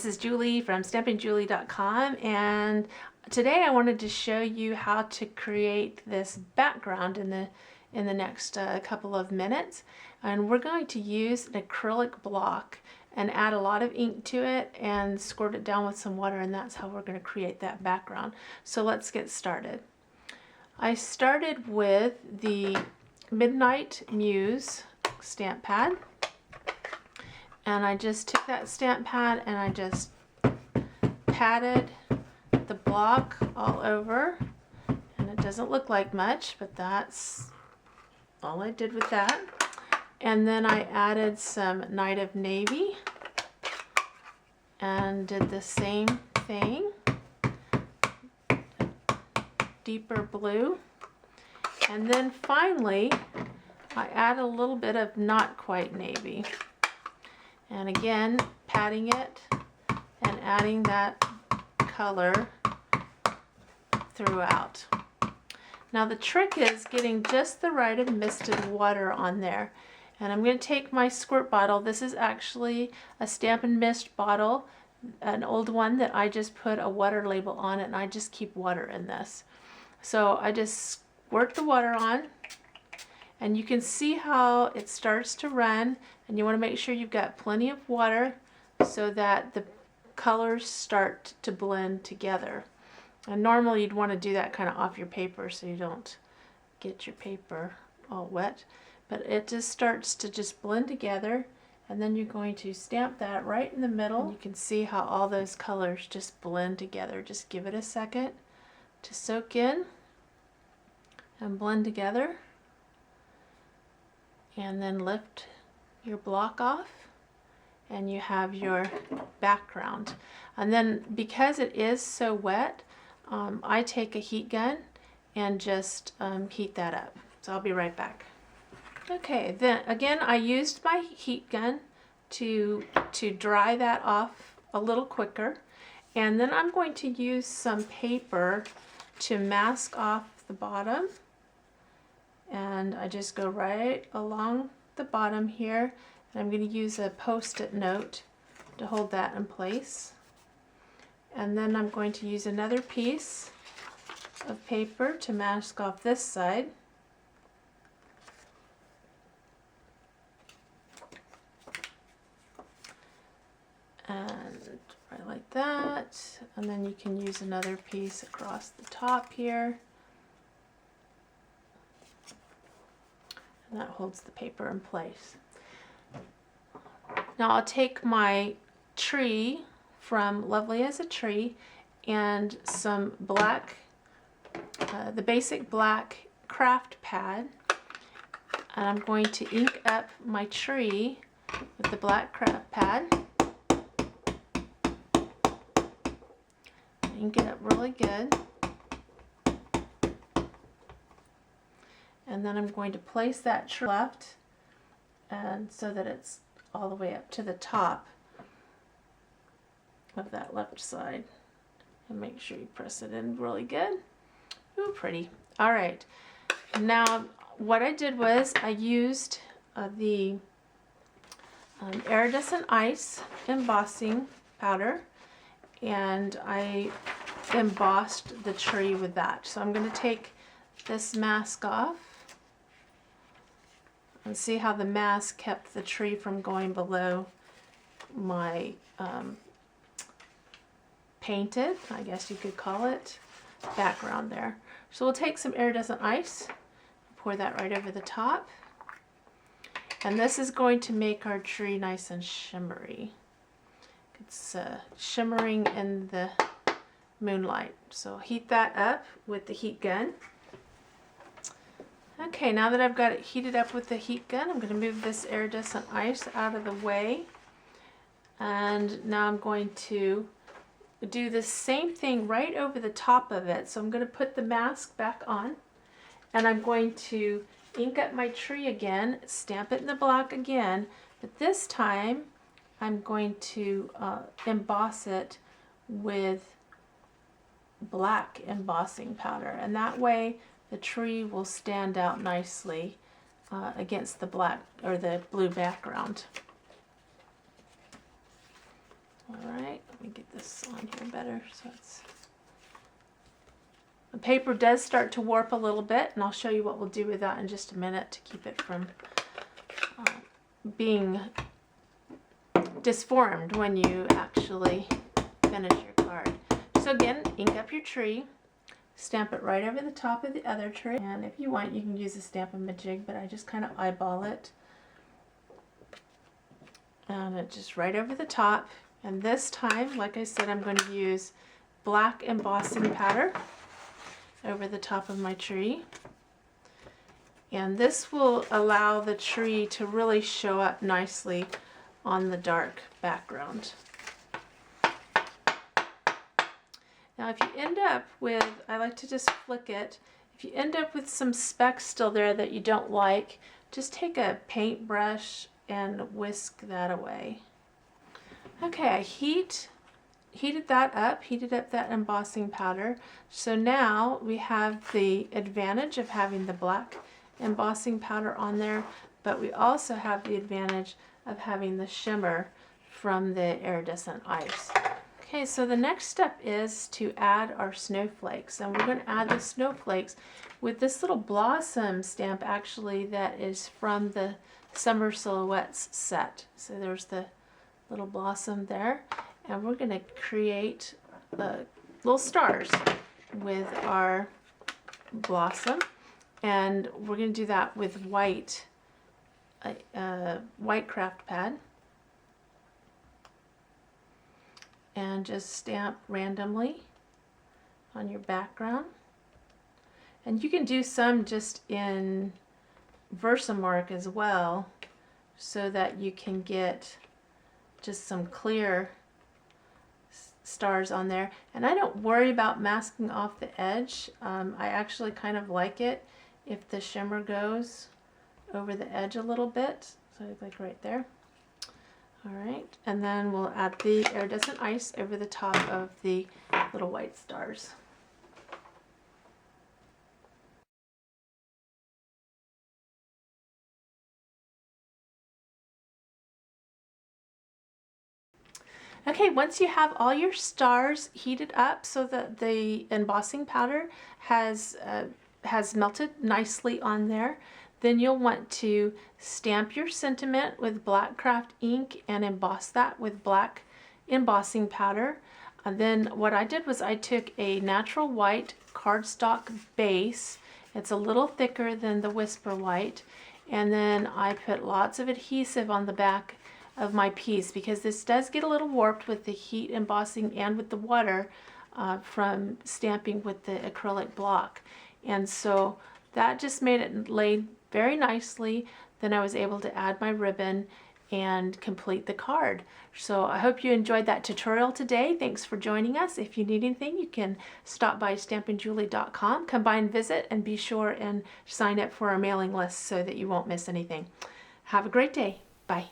is Julie from stampingjulie.com, and today I wanted to show you how to create this background in the next couple of minutes. And we're going to use an acrylic block and add a lot of ink to it and squirt it down with some water, and that's how we're going to create that background. So let's get started. I started with the Midnight Muse stamp pad. And I just took that stamp pad and I just patted the block all over. And it doesn't look like much, but that's all I did with that. And then I added some Night of Navy and did the same thing. Deeper blue. And then finally, I add a little bit of Not Quite Navy. And again, patting it and adding that color throughout. Now the trick is getting just the right of misted water on there. And I'm going to take my squirt bottle. This is actually a Stamp and Mist bottle, an old one that I just put a water label on it, and I just keep water in this. So I just squirt the water on. And you can see how it starts to run, and you want to make sure you've got plenty of water so that the colors start to blend together. And normally you'd want to do that kind of off your paper so you don't get your paper all wet. But it just starts to just blend together, and then you're going to stamp that right in the middle. And you can see how all those colors just blend together. Just give it a second to soak in and blend together. And then lift your block off and you have your background. And then because it is so wet, I take a heat gun and just heat that up. So I'll be right back. Okay, then again I used my heat gun to dry that off a little quicker. And then I'm going to use some paper to mask off the bottom. And I just go right along the bottom here, and I'm going to use a post-it note to hold that in place. And then I'm going to use another piece of paper to mask off this side. And right like that. And then you can use another piece across the top here. And that holds the paper in place. Now I'll take my tree from Lovely as a Tree and some black, the basic black craft pad, and I'm going to ink up my tree with the black craft pad. Ink it up really good. And then I'm going to place that tree left, and so that it's all the way up to the top of that left side. And make sure you press it in really good. Ooh, pretty. All right. Now what I did was I used the iridescent ice embossing powder, and I embossed the tree with that. So I'm going to take this mask off. And see how the mask kept the tree from going below my painted, I guess you could call it, background there. So we'll take some iridescent ice, pour that right over the top. And this is going to make our tree nice and shimmery. It's shimmering in the moonlight. So heat that up with the heat gun. Okay, now that I've got it heated up with the heat gun, I'm going to move this iridescent ice out of the way. And now I'm going to do the same thing right over the top of it. So I'm going to put the mask back on, and I'm going to ink up my tree again, stamp it in the block again, but this time I'm going to emboss it with black embossing powder, and that way the tree will stand out nicely against the black or the blue background. All right, Let me get this on here better so it's... The paper does start to warp a little bit, and I'll show you what we'll do with that in just a minute to keep it from being disformed when you actually finish your card. So again, ink up your tree, stamp it right over the top of the other tree, and if you want you can use a Stamp-A-Majig, but I just kind of eyeball it. And it just right over the top. And this time, like I said, I'm going to use black embossing powder over the top of my tree. And this will allow the tree to really show up nicely on the dark background. Now if you end up with, I like to just flick it, if you end up with some specks still there that you don't like, just take a paintbrush and whisk that away. Okay, I heated that up, heated up that embossing powder. So now we have the advantage of having the black embossing powder on there, but we also have the advantage of having the shimmer from the iridescent ice. Okay, so the next step is to add our snowflakes, and we're going to add the snowflakes with this little blossom stamp actually that is from the Summer Silhouettes set. So there's the little blossom there, and we're going to create little stars with our blossom, and we're going to do that with white craft pad, and just stamp randomly on your background. And you can do some just in Versamark as well, so that you can get just some clear stars on there. And I don't worry about masking off the edge. I actually kind of like it if the shimmer goes over the edge a little bit, so like right there. Alright, and then we'll add the iridescent ice over the top of the little white stars. Okay, once you have all your stars heated up so that the embossing powder has melted nicely on there, then you'll want to stamp your sentiment with black craft ink and emboss that with black embossing powder. And then what I did was I took a natural white cardstock base. It's a little thicker than the Whisper White, and then I put lots of adhesive on the back of my piece, because this does get a little warped with the heat embossing and with the water from stamping with the acrylic block. And so that just made it lay very nicely. Then I was able to add my ribbon and complete the card. So I hope you enjoyed that tutorial today. Thanks for joining us. If you need anything, you can stop by stampandjulie.com, come by and visit, and be sure and sign up for our mailing list so that you won't miss anything. Have a great day. Bye.